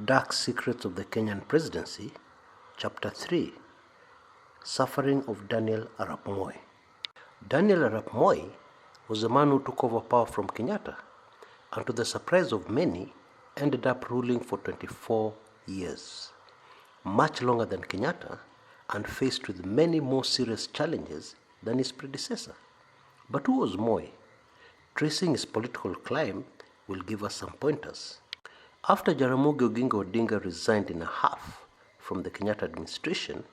Dark Secrets of the Kenyan Presidency, Chapter 3, Suffering of Daniel Arap Moi. Daniel Arap Moi was the man who took over power from Kenyatta, and to the surprise of many, ended up ruling for 24 years, much longer than Kenyatta, and faced with many more serious challenges than his predecessor. But who was Moi? Tracing his political climb will give us some pointers. After Jaramogi Oginga Odinga resigned in a huff from the Kenyatta administration,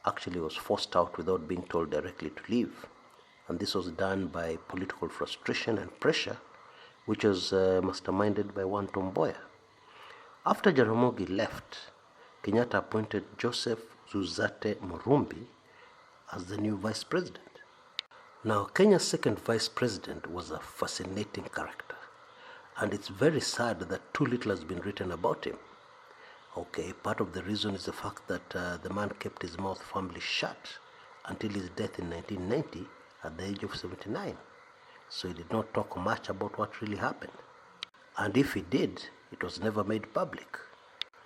actually was forced out without being told directly to leave, and this was done by political frustration and pressure, which was masterminded by one Tom Mboya. After Jaramogi left, Kenyatta appointed Joseph Zuzate Murumbi as the new vice president. Now, Kenya's second vice president was a fascinating character, and it's very sad that too little has been written about him. Okay, part of the reason is the fact that the man kept his mouth firmly shut until his death in 1990 at the age of 79. So he did not talk much about what really happened. And if he did, it was never made public.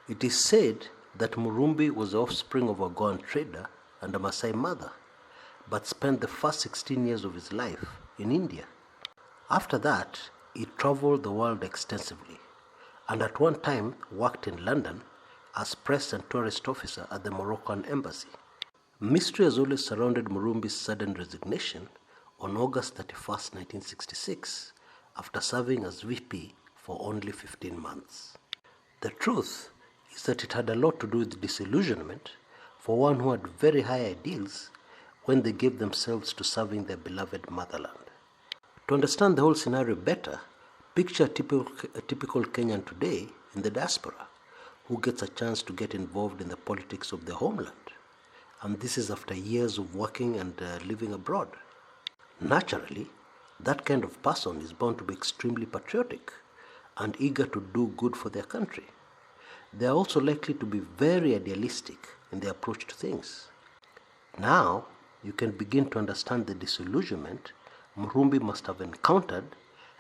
It is said that Murumbi was the offspring of a Goan trader and a Maasai mother, but spent the first 16 years of his life in India. After that, he traveled the world extensively, and at one time worked in London as press and tourist officer at the Moroccan embassy. Mystery has always surrounded Murumbi's sudden resignation on August 31, 1966, after serving as VP for only 15 months. The truth is that it had a lot to do with disillusionment for one who had very high ideals when they gave themselves to serving their beloved motherland. To understand the whole scenario better, picture a typical Kenyan today in the diaspora who gets a chance to get involved in the politics of the homeland. And this is after years of working and living abroad. Naturally, that kind of person is bound to be extremely patriotic and eager to do good for their country. They are also likely to be very idealistic in their approach to things. Now, you can begin to understand the disillusionment Murumbi must have encountered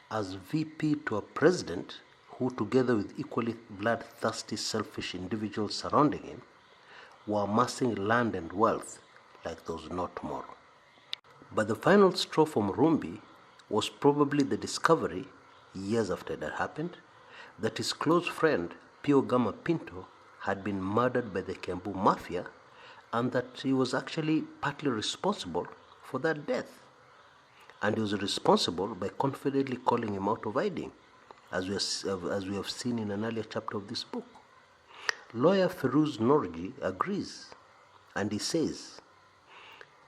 as VP to a president who, together with equally bloodthirsty, selfish individuals surrounding him, were amassing land and wealth like there was no tomorrow. But the final straw for Murumbi was probably the discovery, years after it had happened, that his close friend Pio Gama Pinto had been murdered by the Kiambu Mafia, and that he was actually partly responsible for that death. And he was responsible by confidently calling him out of hiding, as we have seen in an earlier chapter of this book. Lawyer Feroz Norji agrees, and he says,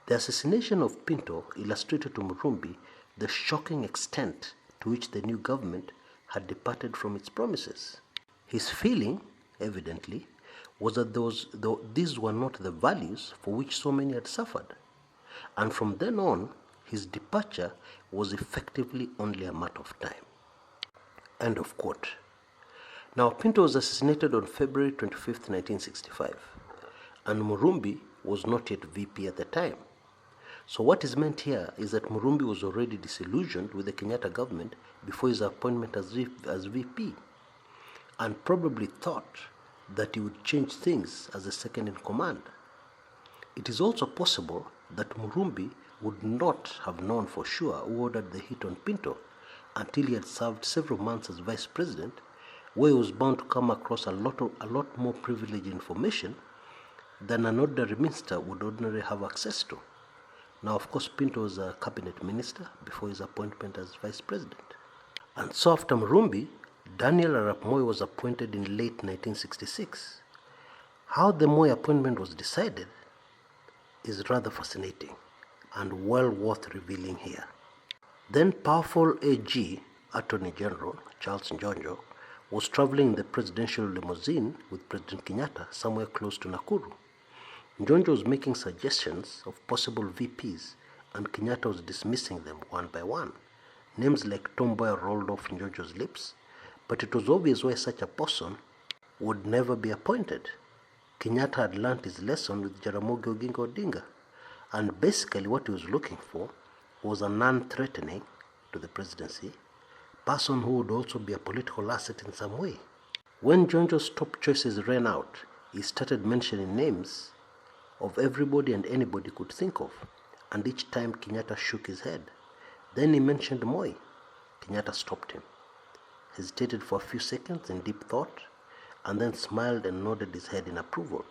the assassination of Pinto illustrated to Murumbi the shocking extent to which the new government had departed from its promises. His feeling, evidently, was that these were not the values for which so many had suffered, and from then on, his departure was effectively only a matter of time. End of quote. Now, Pinto was assassinated on February 25, 1965, and Murumbi was not yet VP at the time. So what is meant here is that Murumbi was already disillusioned with the Kenyatta government before his appointment as VP, and probably thought that he would change things as the second in command. It is also possible that Murumbi would not have known for sure who ordered the hit on Pinto until he had served several months as vice president, where he was bound to come across a lot more privileged information than an ordinary minister would ordinarily have access to. Now, of course, Pinto was a cabinet minister before his appointment as vice president. And so after Murumbi, Daniel Arap Moi was appointed in late 1966. How the Moi appointment was decided is rather fascinating and well worth revealing here. Then powerful AG, Attorney General Charles Njonjo, was traveling in the presidential limousine with President Kenyatta somewhere close to Nakuru. Njonjo was making suggestions of possible VPs, and Kenyatta was dismissing them one by one. Names like Tom Mboya rolled off Njonjo's lips, but it was obvious why such a person would never be appointed. Kenyatta had learnt his lesson with Jaramogi Oginga Odinga, and basically what he was looking for was a non-threatening to the presidency person who would also be a political asset in some way. When Njonjo's top choices ran out, he started mentioning names of everybody and anybody could think of, and each time Kenyatta shook his head. Then he mentioned Moi. Kenyatta stopped him, hesitated for a few seconds in deep thought, and then smiled and nodded his head in approval.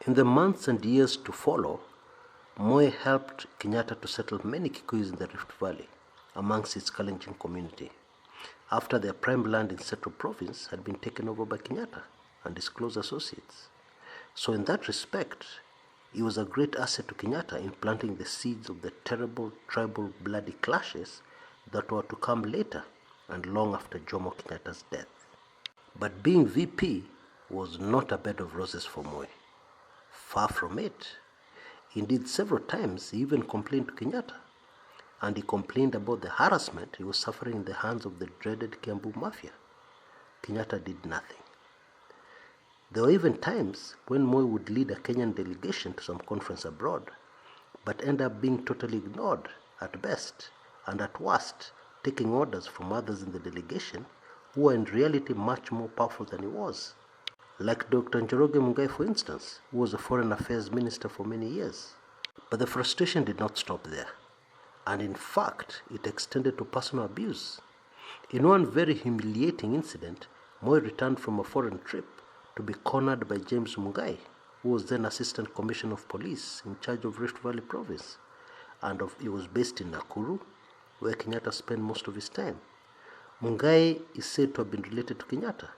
In the months and years to follow, Moi helped Kenyatta to settle many Kikuyus in the Rift Valley amongst its Kalenjin community, after their prime land in Central Province had been taken over by Kenyatta and his close associates. So in that respect, he was a great asset to Kenyatta in planting the seeds of the terrible tribal bloody clashes that were to come later and long after Jomo Kenyatta's death. But being VP was not a bed of roses for Moi. Far from it. Indeed, several times he even complained to Kenyatta, and he complained about the harassment he was suffering in the hands of the dreaded Kiambu Mafia. Kenyatta did nothing. There were even times when Moi would lead a Kenyan delegation to some conference abroad, but end up being totally ignored at best, and at worst, taking orders from others in the delegation who were in reality much more powerful than he was. Like Dr. Njoroge Mungai, for instance, who was a foreign affairs minister for many years. But the frustration did not stop there, and in fact, it extended to personal abuse. In one very humiliating incident, Moi returned from a foreign trip to be cornered by James Mungai, who was then Assistant Commissioner of Police in charge of Rift Valley Province, and he was based in Nakuru, where Kenyatta spent most of his time. Mungai is said to have been related to Kenyatta,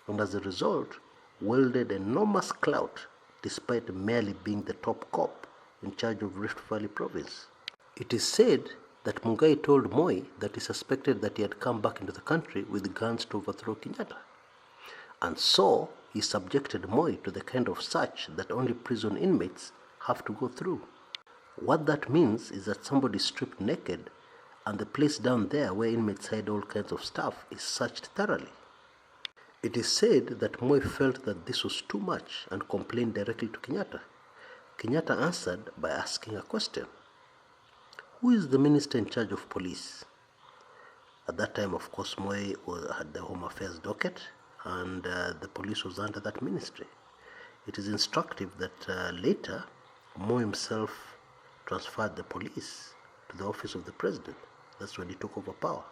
and as a result, wielded enormous clout despite merely being the top cop in charge of Rift Valley Province. It is said that Mungai told Moi that he suspected that he had come back into the country with guns to overthrow Kenyatta. And so, he subjected Moi to the kind of search that only prison inmates have to go through. What that means is that somebody is stripped naked, and the place down there where inmates hide all kinds of stuff is searched thoroughly. It is said that Moi felt that this was too much and complained directly to Kenyatta. Kenyatta answered by asking a question. Who is the minister in charge of police? At that time, of course, Moi had the Home Affairs docket, and the police was under that ministry. It is instructive that later, Moi himself transferred the police to the office of the president. That's when he took over power.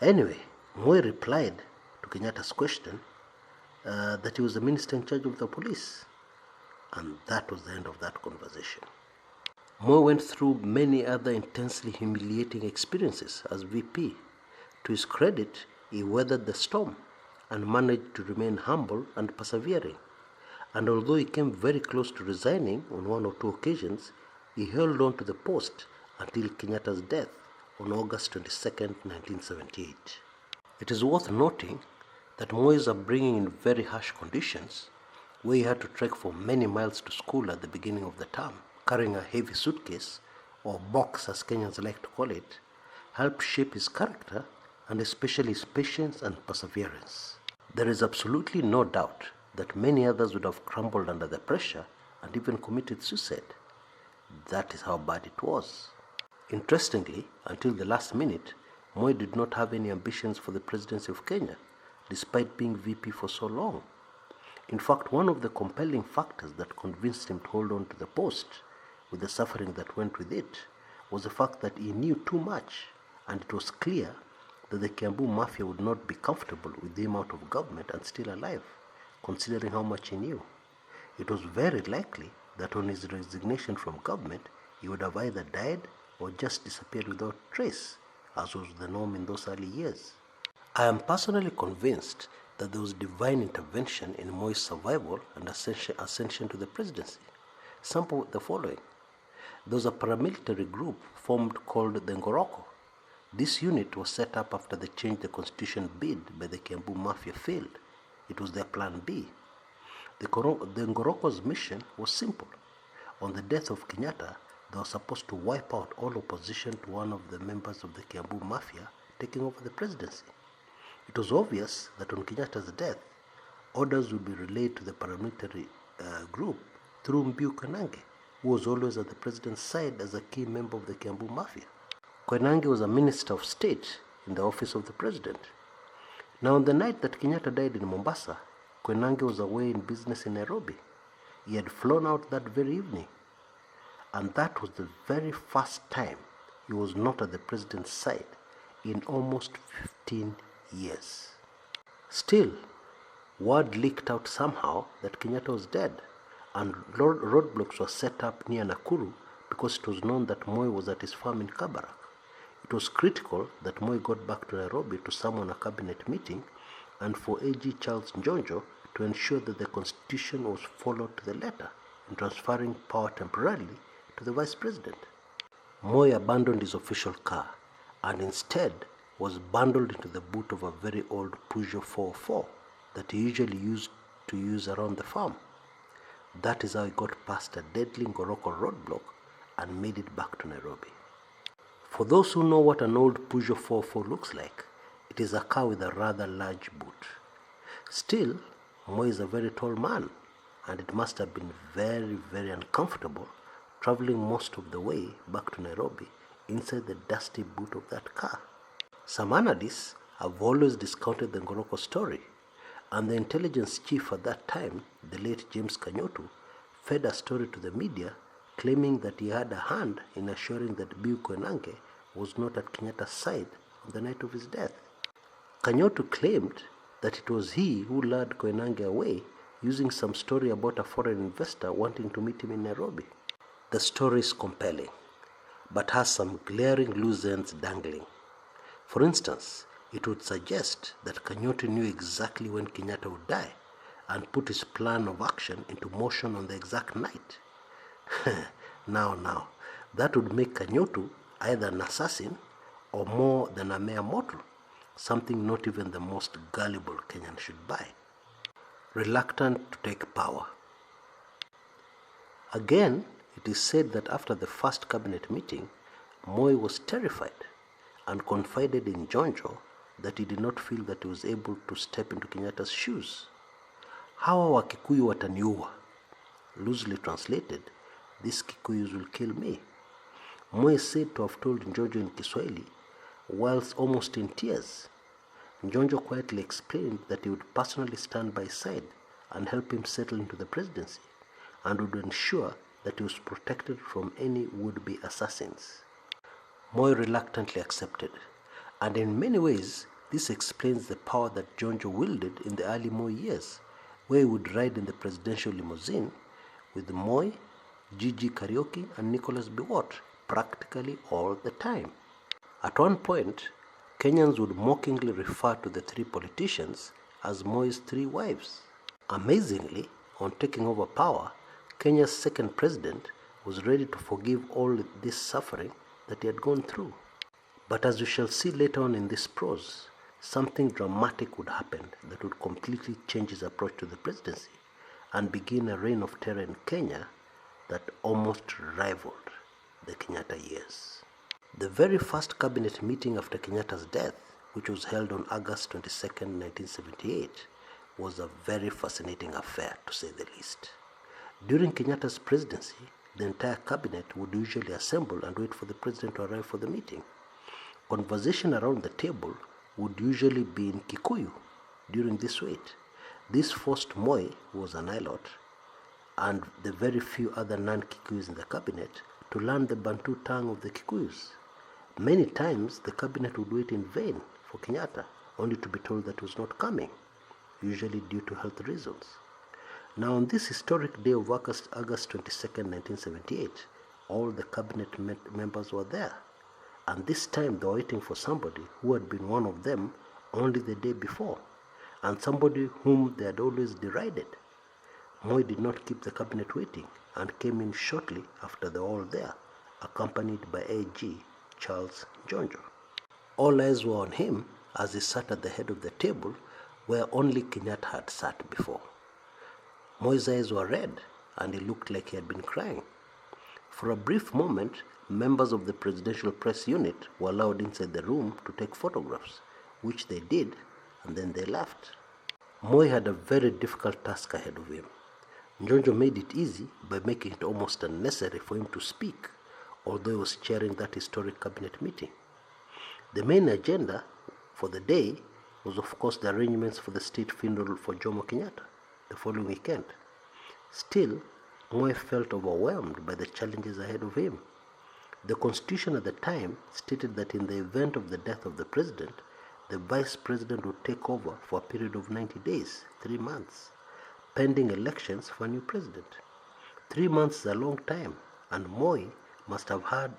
Anyway, Moi replied to Kenyatta's question that he was the minister in charge of the police. And that was the end of that conversation. Moi went through many other intensely humiliating experiences as VP. To his credit, he weathered the storm and managed to remain humble and persevering. And although he came very close to resigning on one or two occasions, he held on to the post until Kenyatta's death on August 22, 1978. It is worth noting that Moi's upbringing in very harsh conditions, where he had to trek for many miles to school at the beginning of the term, carrying a heavy suitcase, or box as Kenyans like to call it, helped shape his character and especially his patience and perseverance. There is absolutely no doubt that many others would have crumbled under the pressure and even committed suicide. That is how bad it was. Interestingly, until the last minute, Moi did not have any ambitions for the presidency of Kenya, despite being VP for so long. In fact, one of the compelling factors that convinced him to hold on to the post, with the suffering that went with it, was the fact that he knew too much, and it was clear that the Kiambu Mafia would not be comfortable with him out of government and still alive, considering how much he knew. It was very likely that on his resignation from government, he would have either died or just disappeared without trace, as was the norm in those early years. I am personally convinced that there was divine intervention in Moi's survival and ascension to the presidency. Sample the following. There was a paramilitary group formed called the Ngoroko. This unit was set up after the change the constitution bid by the Kiambu Mafia failed. It was their plan B. The Ngoroko's mission was simple. On the death of Kenyatta, they were supposed to wipe out all opposition to one of the members of the Kiambu Mafia taking over the presidency. It was obvious that on Kenyatta's death, orders would be relayed to the paramilitary group through Mbiu Koinange, who was always at the president's side as a key member of the Kiambu Mafia. Koinange was a minister of state in the office of the president. Now, on the night that Kenyatta died in Mombasa, Koinange was away in business in Nairobi. He had flown out that very evening. And that was the very first time he was not at the president's side in almost 15 years. Still, word leaked out somehow that Kenyatta was dead, and roadblocks were set up near Nakuru because it was known that Moi was at his farm in Kabarak. It was critical that Moi got back to Nairobi to summon a cabinet meeting and for AG Charles Njonjo to ensure that the constitution was followed to the letter in transferring power temporarily to the vice president. Moi abandoned his official car and instead was bundled into the boot of a very old Peugeot 404 that he usually used to use around the farm. That is how he got past a deadly Ngoroko roadblock and made it back to Nairobi. For those who know what an old Peugeot 404 looks like, it is a car with a rather large boot. Still, Moi is a very tall man, and it must have been very, very uncomfortable traveling most of the way back to Nairobi inside the dusty boot of that car. Some analysts have always discounted the Ngoroko story, and the intelligence chief at that time, the late James Kanyotu, fed a story to the media claiming that he had a hand in assuring that Biu Koinange was not at Kenyatta's side on the night of his death. Kanyotu claimed that it was he who lured Koinange away using some story about a foreign investor wanting to meet him in Nairobi. The story is compelling, but has some glaring loose ends dangling. For instance, it would suggest that Kanyotu knew exactly when Kenyatta would die and put his plan of action into motion on the exact night. Now, that would make Kanyotu either an assassin or more than a mere mortal, something not even the most gullible Kenyan should buy. Reluctant to take power. Again, it is said that after the first cabinet meeting, Moi was terrified and confided in Njonjo that he did not feel that he was able to step into Kenyatta's shoes. Hawa wa Kikuyu wataniua. Loosely translated, these Kikuyus will kill me. Moi is said to have told Njonjo in Kiswahili, whilst almost in tears. Njonjo quietly explained that he would personally stand by his side and help him settle into the presidency, and would ensure that he was protected from any would-be assassins. Moi reluctantly accepted, and in many ways, this explains the power that Njonjo wielded in the early Moi years, where he would ride in the presidential limousine with Moi, Gigi Karaoke, and Nicholas Biwott practically all the time. At one point, Kenyans would mockingly refer to the three politicians as Moi's three wives. Amazingly, on taking over power, Kenya's second president was ready to forgive all this suffering that he had gone through. But as we shall see later on in this prose, something dramatic would happen that would completely change his approach to the presidency and begin a reign of terror in Kenya that almost rivaled the Kenyatta years. The very first cabinet meeting after Kenyatta's death, which was held on August 22, 1978, was a very fascinating affair, to say the least. During Kenyatta's presidency, the entire cabinet would usually assemble and wait for the president to arrive for the meeting. Conversation around the table would usually be in Kikuyu during this wait. This forced Moi, who was an Ilot, and the very few other non-Kikuyus in the cabinet to learn the Bantu tongue of the Kikuyus. Many times, the cabinet would wait in vain for Kenyatta, only to be told that he was not coming, usually due to health reasons. Now, on this historic day of August 22, 1978, all the cabinet members were there, and this time they were waiting for somebody who had been one of them only the day before, and somebody whom they had always derided. Moi did not keep the cabinet waiting and came in shortly after they were all there, accompanied by AG Charles Njonjo. All eyes were on him as he sat at the head of the table where only Kenyatta had sat before. Moi's eyes were red and he looked like he had been crying. For a brief moment, members of the presidential press unit were allowed inside the room to take photographs, which they did, and then they left. Moi had a very difficult task ahead of him. Njonjo made it easy by making it almost unnecessary for him to speak, although he was chairing that historic cabinet meeting. The main agenda for the day was of course the arrangements for the state funeral for Jomo Kenyatta the following weekend. Still, Moi felt overwhelmed by the challenges ahead of him. The constitution at the time stated that in the event of the death of the president, the vice president would take over for a period of 90 days, 3 months, pending elections for a new president. 3 months is a long time, and Moi must have had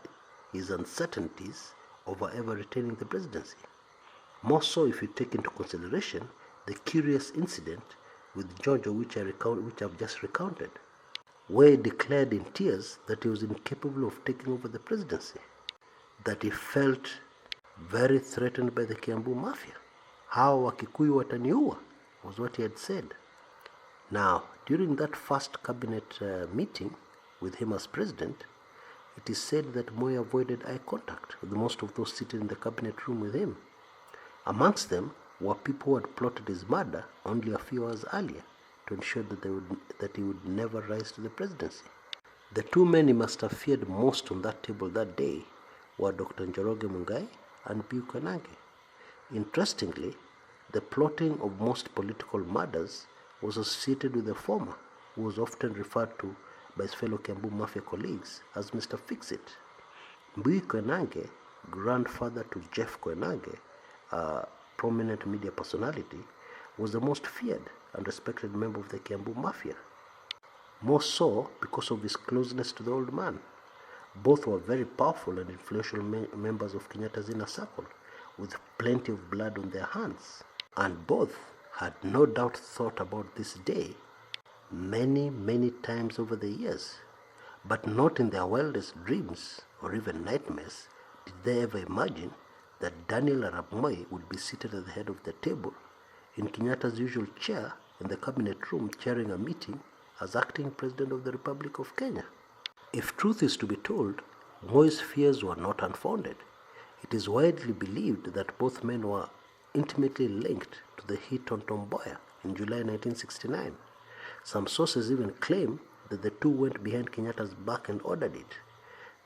his uncertainties over ever retaining the presidency. More so if you take into consideration the curious incident with Njonjo which I've just recounted, where he declared in tears that he was incapable of taking over the presidency, that he felt very threatened by the Kiambu Mafia. Hao Wakikuyu wataniua was what he had said. Now, during that first cabinet meeting with him as president, it is said that Moi avoided eye contact with most of those seated in the cabinet room with him. Amongst them were people who had plotted his murder only a few hours earlier to ensure that he would never rise to the presidency. The two men he must have feared most on that table that day were Dr. Njoroge Mungai and Biu Koinange. Interestingly, the plotting of most political murders was associated with the former, who was often referred to by his fellow Kiambu Mafia colleagues as Mr. Fix-It. Biu Koinange, grandfather to Jeff Koinange, a prominent media personality, was the most feared and respected member of the Kiambu Mafia, more so because of his closeness to the old man. Both were very powerful and influential members of Kenyatta's inner circle, with plenty of blood on their hands. And both had no doubt thought about this day many, many times over the years. But not in their wildest dreams or even nightmares did they ever imagine that Daniel Arap Moi would be seated at the head of the table in Kenyatta's usual chair in the cabinet room, chairing a meeting as acting president of the Republic of Kenya. If truth is to be told, Moi's fears were not unfounded. It is widely believed that both men were intimately linked to the hit on Tom Mboya in July 1969. Some sources even claim that the two went behind Kenyatta's back and ordered it.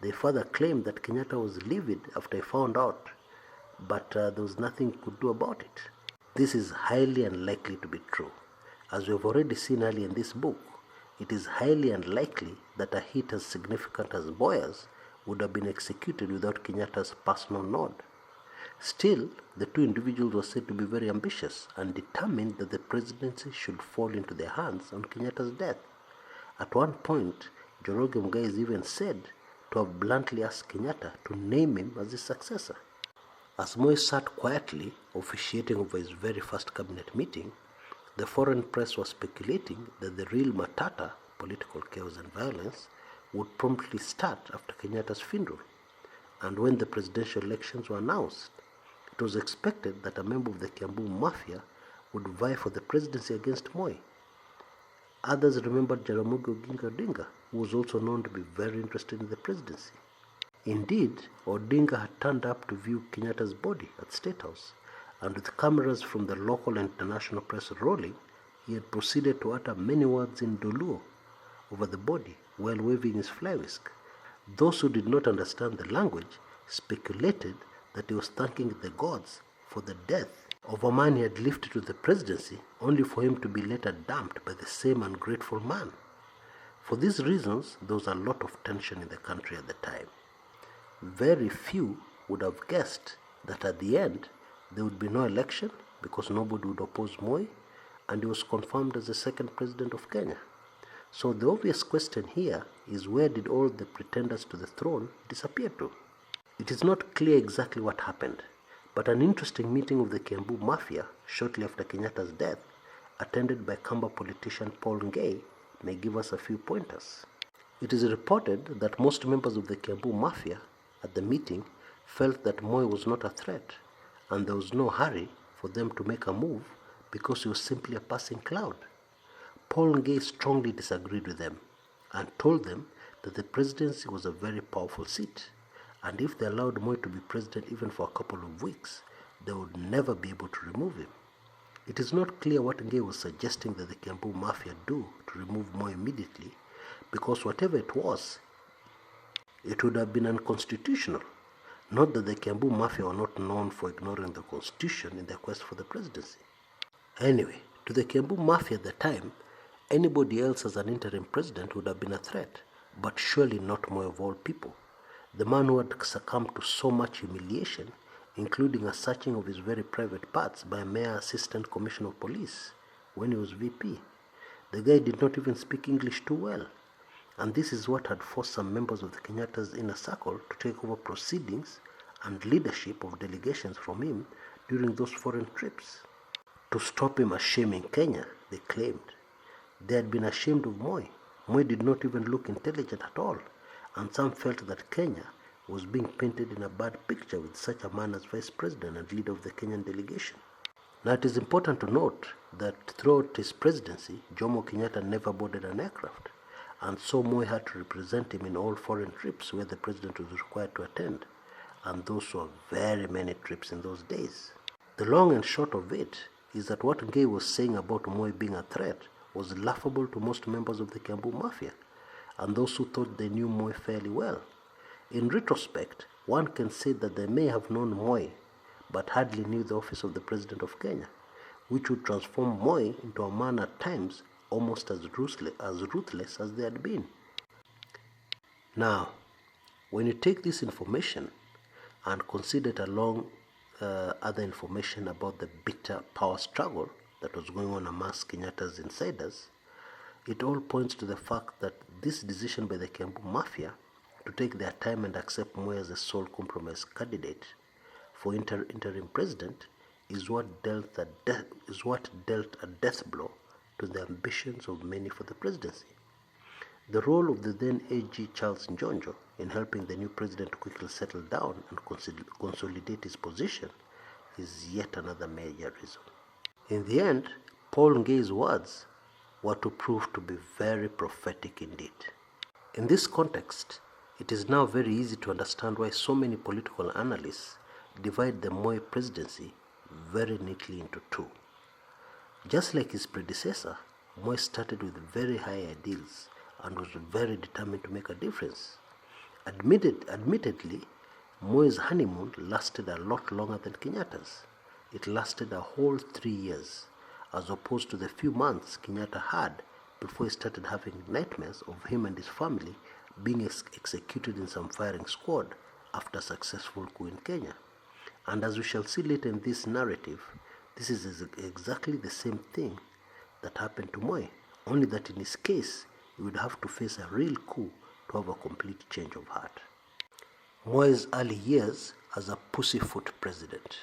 They further claimed that Kenyatta was livid after he found out, but there was nothing he could do about it. This is highly unlikely to be true. As we have already seen earlier in this book, it is highly unlikely that a hit as significant as Mboya's would have been executed without Kenyatta's personal nod. Still, the two individuals were said to be very ambitious and determined that the presidency should fall into their hands on Kenyatta's death. At one point, Njoroge Mungai is even said to have bluntly asked Kenyatta to name him as his successor. As Moi sat quietly officiating over his very first cabinet meeting, the foreign press was speculating that the real matata, political chaos and violence, would promptly start after Kenyatta's funeral. And when the presidential elections were announced, it was expected that a member of the Kiambu Mafia would vie for the presidency against Moi. Others remembered Jaramogi Oginga Odinga, who was also known to be very interested in the presidency. Indeed, Odinga had turned up to view Kenyatta's body at State House, and with cameras from the local and international press rolling, he had proceeded to utter many words in Doluo over the body while waving his fly whisk. Those who did not understand the language speculated that he was thanking the gods for the death of a man he had lifted to the presidency, only for him to be later dumped by the same ungrateful man. For these reasons, there was a lot of tension in the country at the time. Very few would have guessed that at the end there would be no election because nobody would oppose Moi, and he was confirmed as the second president of Kenya. So the obvious question here is, where did all the pretenders to the throne disappear to? It is not clear exactly what happened, but an interesting meeting of the Kiambu Mafia shortly after Kenyatta's death, attended by Kamba politician Paul Ngei, may give us a few pointers. It is reported that most members of the Kiambu Mafia at the meeting felt that Moi was not a threat, and there was no hurry for them to make a move because he was simply a passing cloud. Paul Ngei strongly disagreed with them and told them that the presidency was a very powerful seat, and if they allowed Moi to be president even for a couple of weeks, they would never be able to remove him. It is not clear what Ngei was suggesting that the Kiambu Mafia do to remove Moi immediately, because whatever it was, it would have been unconstitutional, Note that the Kiambu Mafia were not known for ignoring the constitution in their quest for the presidency. Anyway, to the Kiambu Mafia at the time, anybody else as an interim president would have been a threat, but surely not Moi of all people. The man who had succumbed to so much humiliation, including a searching of his very private parts by a mere assistant commissioner of police when he was VP. The guy did not even speak English too well. And this is what had forced some members of the Kenyatta's inner circle to take over proceedings and leadership of delegations from him during those foreign trips. To stop him shaming Kenya, they claimed. They had been ashamed of Moi. Moi did not even look intelligent at all, and some felt that Kenya was being painted in a bad picture with such a man as vice president and leader of the Kenyan delegation. Now it is important to note that throughout his presidency, Jomo Kenyatta never boarded an aircraft, and so Moi had to represent him in all foreign trips where the president was required to attend, and those were very many trips in those days. The long and short of it is that what Ngei was saying about Moi being a threat was laughable to most members of the Kiambu Mafia, and those who thought they knew Moi fairly well. In retrospect, one can say that they may have known Moi, but hardly knew the office of the President of Kenya, which would transform Moi into a man at times almost as ruthless as they had been. Now, when you take this information and consider it along other information about the bitter power struggle that was going on amongst Kenyatta's insiders, it all points to the fact that this decision by the Kiambu Mafia to take their time and accept Moi as the sole compromise candidate for interim president is what dealt a death blow to the ambitions of many for the presidency. The role of the then AG Charles Njonjo in helping the new president quickly settle down and consolidate his position is yet another major reason. In the end, Paul Ngei's words were to prove to be very prophetic indeed. In this context, it is now very easy to understand why so many political analysts divide the Moi presidency very neatly into two. Just like his predecessor, Moi started with very high ideals and was very determined to make a difference. Admittedly, Moi's honeymoon lasted a lot longer than Kenyatta's. It lasted a whole 3 years, as opposed to the few months Kenyatta had before he started having nightmares of him and his family being executed in some firing squad after a successful coup in Kenya. And as we shall see later in this narrative, this is exactly the same thing that happened to Moi, only that in his case, he would have to face a real coup to have a complete change of heart. Moi's early years as a pussyfoot president.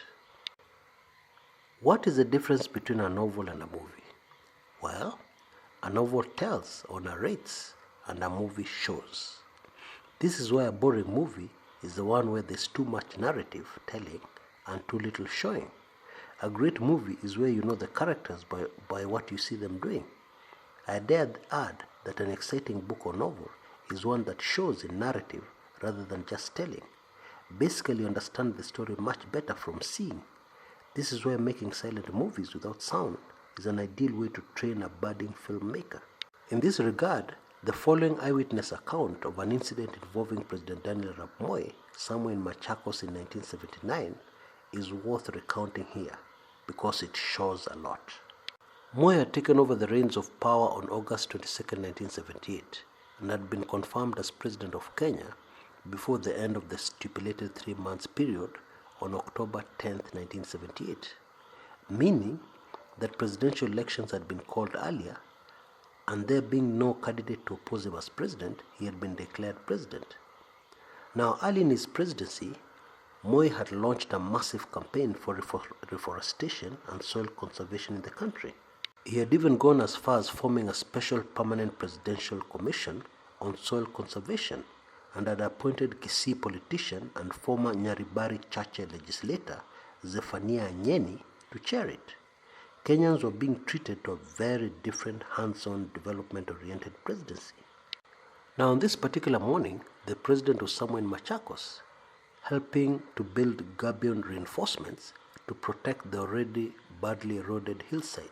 What is the difference between a novel and a movie? Well, a novel tells or narrates and a movie shows. This is why a boring movie is the one where there's too much narrative telling and too little showing. A great movie is where you know the characters by what you see them doing. I dare add that an exciting book or novel is one that shows in narrative rather than just telling. Basically, you understand the story much better from seeing. This is why making silent movies without sound is an ideal way to train a budding filmmaker. In this regard, the following eyewitness account of an incident involving President Daniel Arap Moi somewhere in Machakos in 1979 is worth recounting here because it shows a lot. Moi had taken over the reins of power on August 22, 1978 and had been confirmed as President of Kenya before the end of the stipulated 3-month period on October 10, 1978, meaning that presidential elections had been called earlier, and there being no candidate to oppose him as president, he had been declared president. Now, early in his presidency, Moi had launched a massive campaign for reforestation and soil conservation in the country. He had even gone as far as forming a special permanent presidential commission on soil conservation and had appointed Kisii politician and former Nyaribari Chache legislator Zephania Anyeni to chair it. Kenyans were being treated to a very different hands-on development-oriented presidency. Now on this particular morning, the president was somewhere in Machakos, helping to build gabion reinforcements to protect the already badly eroded hillside.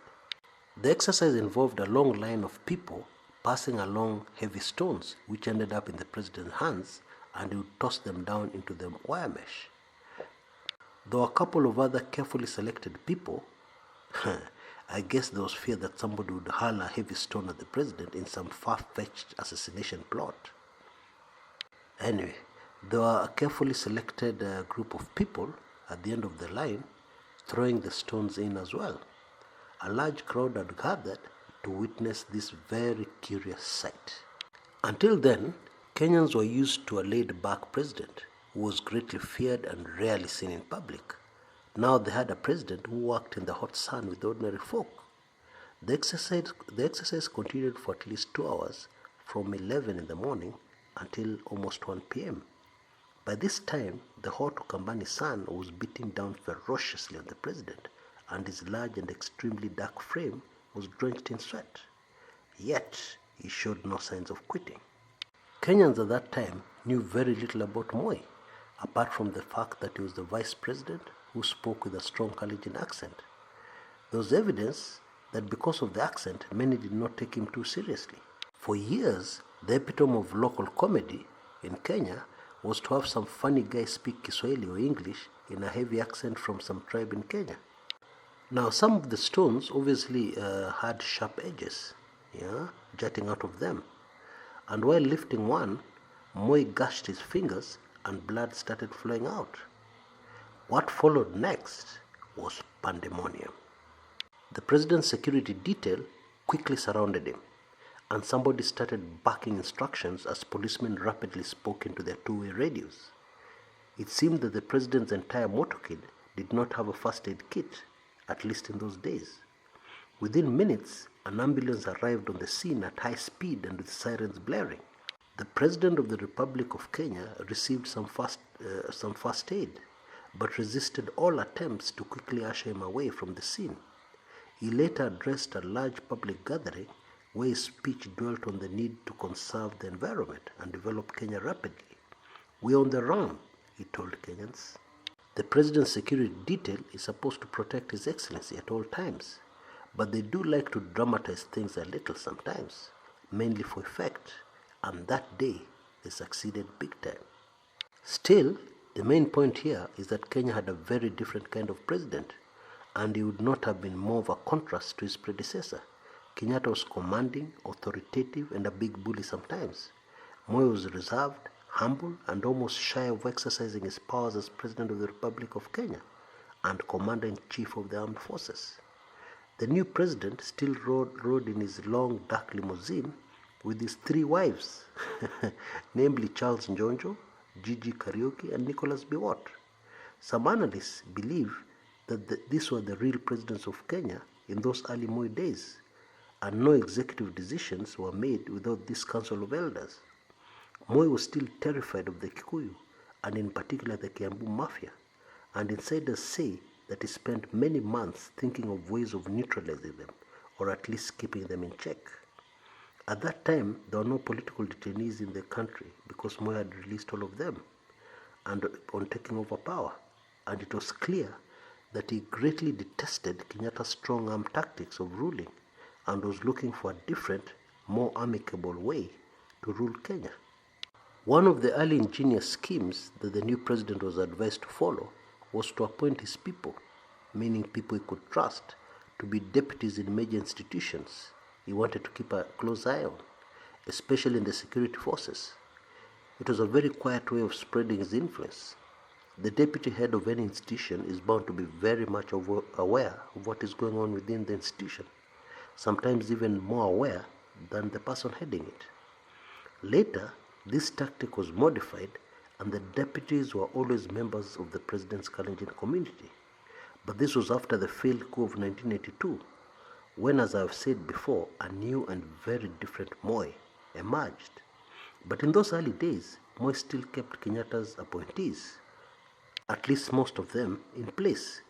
The exercise involved a long line of people passing along heavy stones which ended up in the president's hands and he would toss them down into the wire mesh. There were a couple of other carefully selected people. I guess there was fear that somebody would hurl a heavy stone at the president in some far-fetched assassination plot. Anyway, there were a carefully selected group of people at the end of the line throwing the stones in as well. A large crowd had gathered to witness this very curious sight. Until then, Kenyans were used to a laid-back president who was greatly feared and rarely seen in public. Now they had a president who worked in the hot sun with ordinary folk. The exercise continued for at least 2 hours, from 11 in the morning until almost 1 p.m. By this time, the hot Ukambani sun was beating down ferociously on the president, and his large and extremely dark frame was drenched in sweat. Yet, he showed no signs of quitting. Kenyans at that time knew very little about Moi, apart from the fact that he was the vice president who spoke with a strong Kalenjin accent. There was evidence that because of the accent, many did not take him too seriously. For years, the epitome of local comedy in Kenya was to have some funny guy speak Kiswahili or English in a heavy accent from some tribe in Kenya. Now, some of the stones obviously had sharp edges, jutting out of them. And while lifting one, Moi gashed his fingers and blood started flowing out. What followed next was pandemonium. The president's security detail quickly surrounded him, and somebody started barking instructions as policemen rapidly spoke into their two-way radios. It seemed that the president's entire motorcade did not have a first aid kit, at least in those days. Within minutes, an ambulance arrived on the scene at high speed and with sirens blaring. The President of the Republic of Kenya received some first aid, but resisted all attempts to quickly usher him away from the scene. He later addressed a large public gathering where his speech dwelt on the need to conserve the environment and develop Kenya rapidly. "We're on the run," he told Kenyans. The President's security detail is supposed to protect His Excellency at all times, but they do like to dramatize things a little sometimes, mainly for effect, and that day they succeeded big time. Still, the main point here is that Kenya had a very different kind of president, and he would not have been more of a contrast to his predecessor. Kenyatta was commanding, authoritative, and a big bully sometimes. Moi was reserved, humble, and almost shy of exercising his powers as President of the Republic of Kenya and Commander-in-Chief of the Armed Forces. The new president still rode in his long dark limousine with his 3 wives, namely Charles Njonjo, Gigi Karaoke, and Nicholas Biwott. Some analysts believe that these were the real presidents of Kenya in those early Moi days, and no executive decisions were made without this council of elders. Moi was still terrified of the Kikuyu, and in particular the Kiambu Mafia, and insiders say that he spent many months thinking of ways of neutralizing them, or at least keeping them in check. At that time, there were no political detainees in the country because Moi had released all of them and on taking over power, and it was clear that he greatly detested Kenyatta's strong-arm tactics of ruling and was looking for a different, more amicable way to rule Kenya. One of the early ingenious schemes that the new president was advised to follow was to appoint his people, meaning people he could trust, to be deputies in major institutions he wanted to keep a close eye on, especially in the security forces. It was a very quiet way of spreading his influence. The deputy head of any institution is bound to be very much aware of what is going on within the institution, sometimes even more aware than the person heading it. Later, this tactic was modified, and the deputies were always members of the president's Kalenjin community. But this was after the failed coup of 1982, when, as I have said before, a new and very different Moi emerged. But in those early days, Moi still kept Kenyatta's appointees, at least most of them, in place,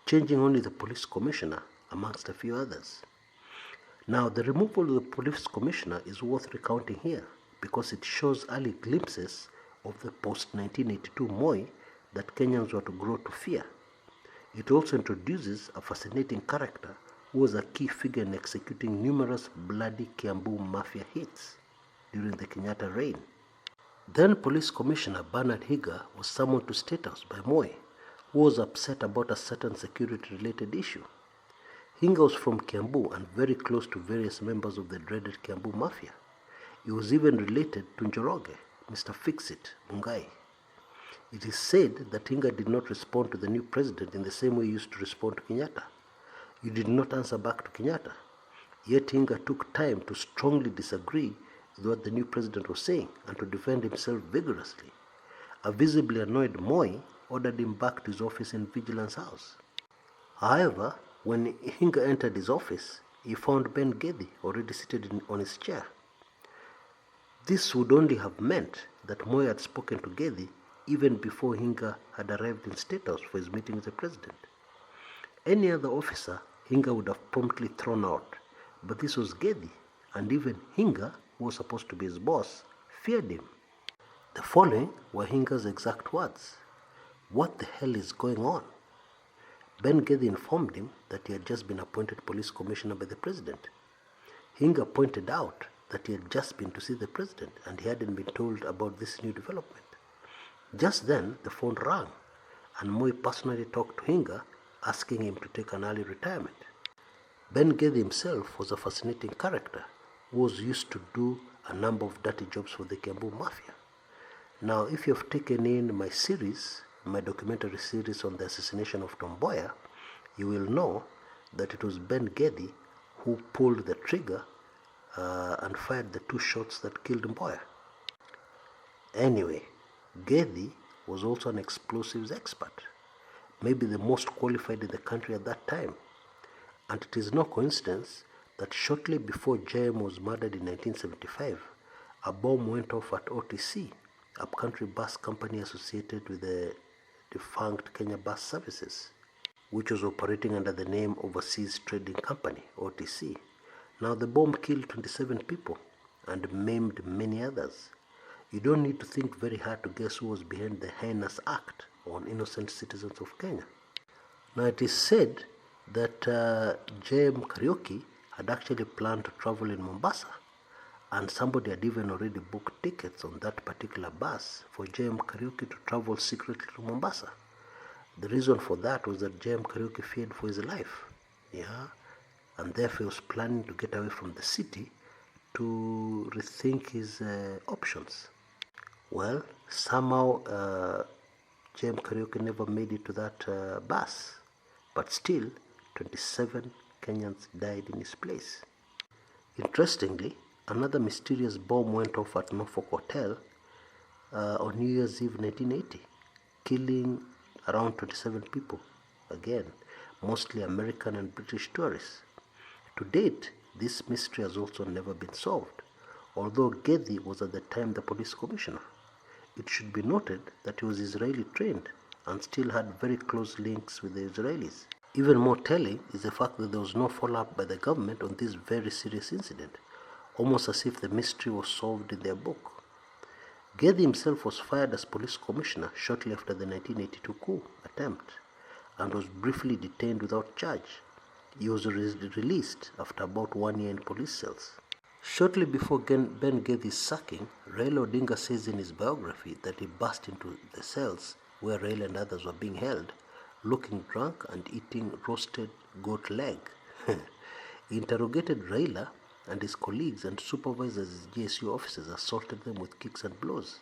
changing only the police commissioner amongst a few others. Now, the removal of the police commissioner is worth recounting here because it shows early glimpses of the post-1982 Moi that Kenyans were to grow to fear. It also introduces a fascinating character who was a key figure in executing numerous bloody Kiambu Mafia hits during the Kenyatta reign. Then Police Commissioner Bernard Higa was summoned to State House by Moi, who was upset about a certain security-related issue. Higa was from Kiambu and very close to various members of the dreaded Kiambu Mafia. He was even related to Njoroge, Mr. Fix-It, Mungai. It is said that Higa did not respond to the new president in the same way he used to respond to Kenyatta. He did not answer back to Kenyatta. Yet Higa took time to strongly disagree with what the new president was saying and to defend himself vigorously. A visibly annoyed Moi ordered him back to his office in Vigilance House. However, when Higa entered his office, he found Ben Gedhi already seated on his chair. This would only have meant that Moi had spoken to Gedhi even before Higa had arrived in State House for his meeting with the president. Any other officer Higa would have promptly thrown out, but this was Gedhi, and even Higa, who was supposed to be his boss, feared him. The following were Hinga's exact words: "What the hell is going on?" Ben Gedhi informed him that he had just been appointed police commissioner by the president. Higa pointed out that he had just been to see the president and he hadn't been told about this new development. Just then, the phone rang, and Moi personally talked to Higa, asking him to take an early retirement. Ben Gedhi himself was a fascinating character who was used to do a number of dirty jobs for the Kiambu Mafia. Now, if you have taken in my documentary series on the assassination of Tom Mboya, you will know that it was Ben Gedhi who pulled the trigger and fired the 2 shots that killed Mboya. Anyway, Gedhi was also an explosives expert, maybe the most qualified in the country at that time. And it is no coincidence that shortly before JM was murdered in 1975, a bomb went off at OTC, upcountry bus company associated with the defunct Kenya Bus Services, which was operating under the name Overseas Trading Company, OTC. Now, the bomb killed 27 people and maimed many others. You don't need to think very hard to guess who was behind the heinous act on innocent citizens of Kenya. Now, it is said that JM Karaoke had actually planned to travel in Mombasa, and somebody had even already booked tickets on that particular bus for JM Karaoke to travel secretly to Mombasa. The reason for that was that JM Karaoke feared for his life, and therefore was planning to get away from the city to rethink his options. Well, somehow JM Karaoke never made it to that bus, but still 27 Kenyans died in his place. Interestingly, another mysterious bomb went off at Norfolk Hotel on New Year's Eve 1980, killing around 27 people, again, mostly American and British tourists. To date, this mystery has also never been solved, although Gedhi was at the time the police commissioner. It should be noted that he was Israeli trained and still had very close links with the Israelis. Even more telling is the fact that there was no follow-up by the government on this very serious incident, almost as if the mystery was solved in their book. Gedhi himself was fired as police commissioner shortly after the 1982 coup attempt and was briefly detained without charge. He was released after about 1 year in police cells. Shortly before Ben Gedhi's sacking, Raila Odinga says in his biography that he burst into the cells where Raila and others were being held, looking drunk and eating roasted goat leg. He interrogated Raila, and his colleagues and supervisors as GSU officers assaulted them with kicks and blows.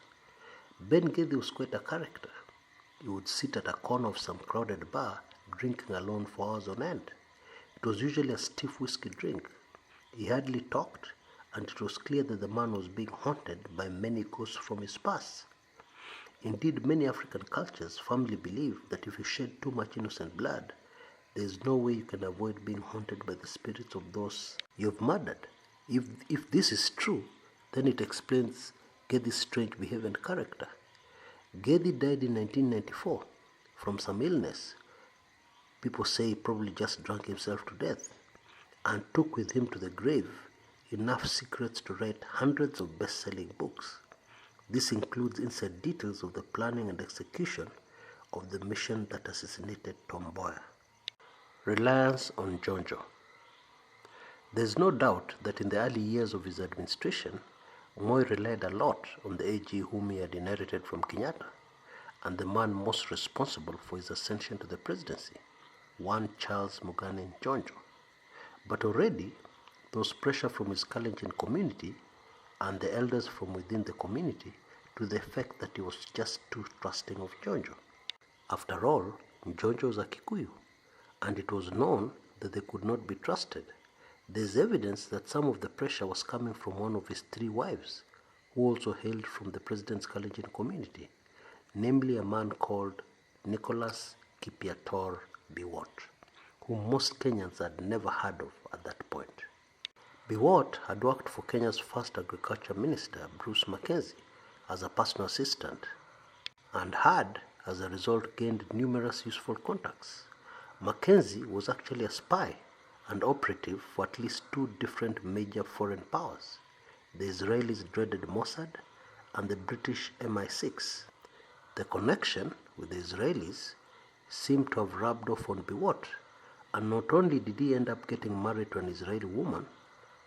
Ben Gedhi was quite a character. He would sit at a corner of some crowded bar, drinking alone for hours on end. It was usually a stiff whiskey drink. He hardly talked, and it was clear that the man was being haunted by many ghosts from his past. Indeed, many African cultures firmly believe that if you shed too much innocent blood, there is no way you can avoid being haunted by the spirits of those you have murdered. If this is true, then it explains Gedhi's strange behavior and character. Gedhi died in 1994 from some illness. People say he probably just drank himself to death and took with him to the grave enough secrets to write hundreds of best-selling books. This includes inside details of the planning and execution of the mission that assassinated Tom Mboya. Reliance on Njonjo. There is no doubt that in the early years of his administration, Moi relied a lot on the AG whom he had inherited from Kenyatta, and the man most responsible for his ascension to the presidency, one Charles Njonjo. But already, there was pressure from his Kalenjin community and the elders from within the community to the effect that he was just too trusting of Njonjo. After all, Njonjo was a Kikuyu, and it was known that they could not be trusted. There is evidence that some of the pressure was coming from one of his 3 wives, who also hailed from the president's Kalenjin community, namely a man called Nicholas Kipiator Biwott, whom most Kenyans had never heard of at that point. Biwott had worked for Kenya's first agriculture minister, Bruce Mackenzie, as a personal assistant, and had, as a result, gained numerous useful contacts. Mackenzie was actually a spy and operative for at least 2 different major foreign powers, the Israelis' dreaded Mossad and the British MI6. The connection with the Israelis seemed to have rubbed off on Biwott, and not only did he end up getting married to an Israeli woman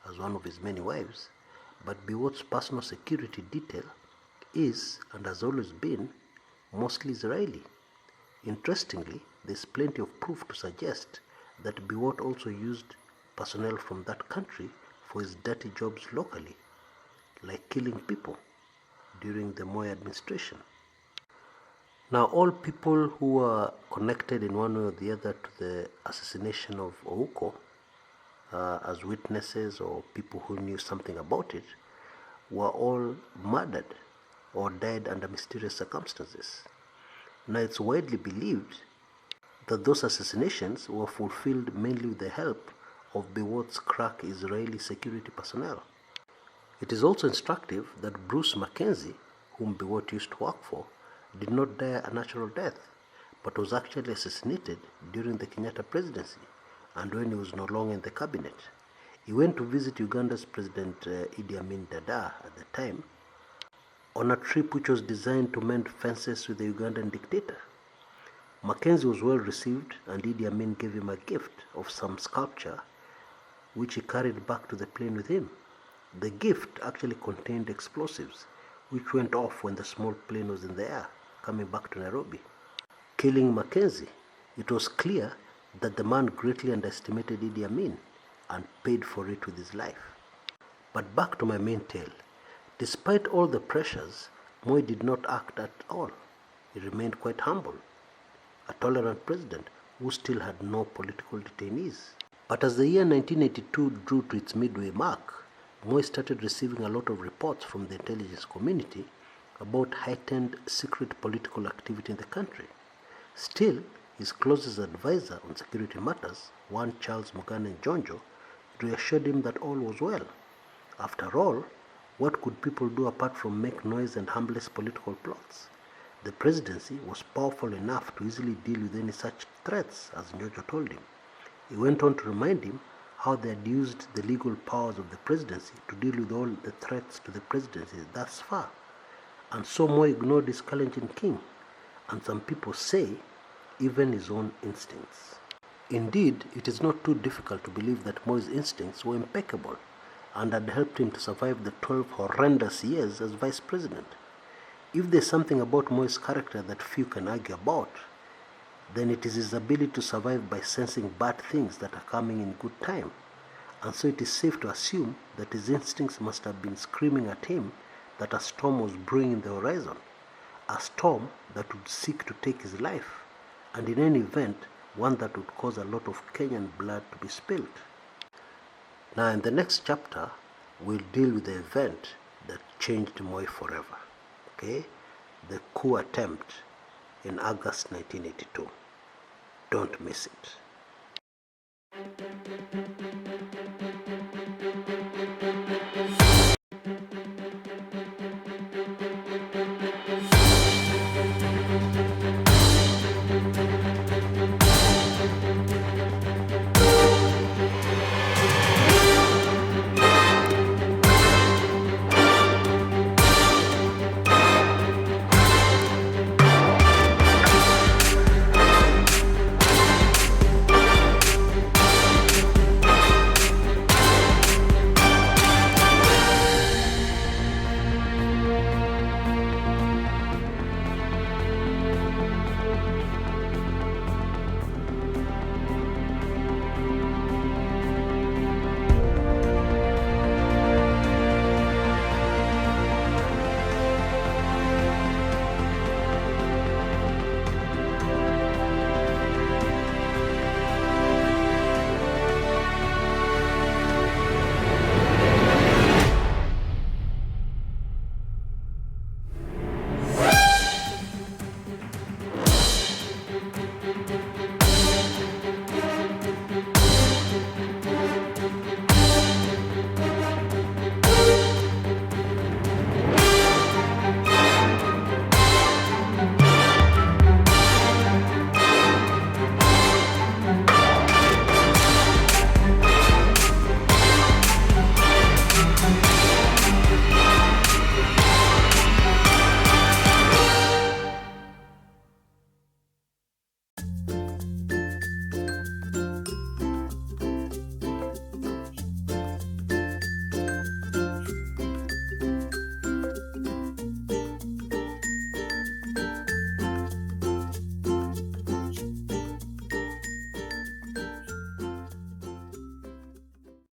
as one of his many wives, but Biwott's personal security detail is, and has always been, mostly Israeli. Interestingly, there is plenty of proof to suggest that Biwott also used personnel from that country for his dirty jobs locally, like killing people during the Moi administration. Now, all people who were connected in one way or the other to the assassination of Ouko as witnesses or people who knew something about it were all murdered or died under mysterious circumstances. Now, it's widely believed that those assassinations were fulfilled mainly with the help of Biwott's crack Israeli security personnel. It is also instructive that Bruce Mackenzie, whom Biwott used to work for, did not die a natural death, but was actually assassinated during the Kenyatta presidency and when he was no longer in the cabinet. He went to visit Uganda's President Idi Amin Dada at the time on a trip which was designed to mend fences with the Ugandan dictator. Mackenzie was well received, and Idi Amin gave him a gift of some sculpture which he carried back to the plane with him. The gift actually contained explosives which went off when the small plane was in the air coming back to Nairobi. Killing Mackenzie, it was clear that the man greatly underestimated Idi Amin and paid for it with his life. But back to my main tale. Despite all the pressures, Moi did not act at all. He remained quite humble, a tolerant president who still had no political detainees. But as the year 1982 drew to its midway mark, Moi started receiving a lot of reports from the intelligence community about heightened secret political activity in the country. Still, his closest advisor on security matters, one Charles Njonjo, reassured him that all was well. After all, what could people do apart from make noise and harmless political plots? The presidency was powerful enough to easily deal with any such threats, as Njonjo told him. He went on to remind him how they had used the legal powers of the presidency to deal with all the threats to the presidency thus far. And so Moi ignored his Kalenjin king, and some people say even his own instincts. Indeed, it is not too difficult to believe that Moi's instincts were impeccable and had helped him to survive the 12 horrendous years as vice president. If there's something about Moi's character that few can argue about, then it is his ability to survive by sensing bad things that are coming in good time. And so it is safe to assume that his instincts must have been screaming at him that a storm was brewing in the horizon, a storm that would seek to take his life, and in any event, one that would cause a lot of Kenyan blood to be spilled. Now, in the next chapter, we'll deal with the event that changed Moi forever. Okay? The coup attempt in August 1982. Don't miss it.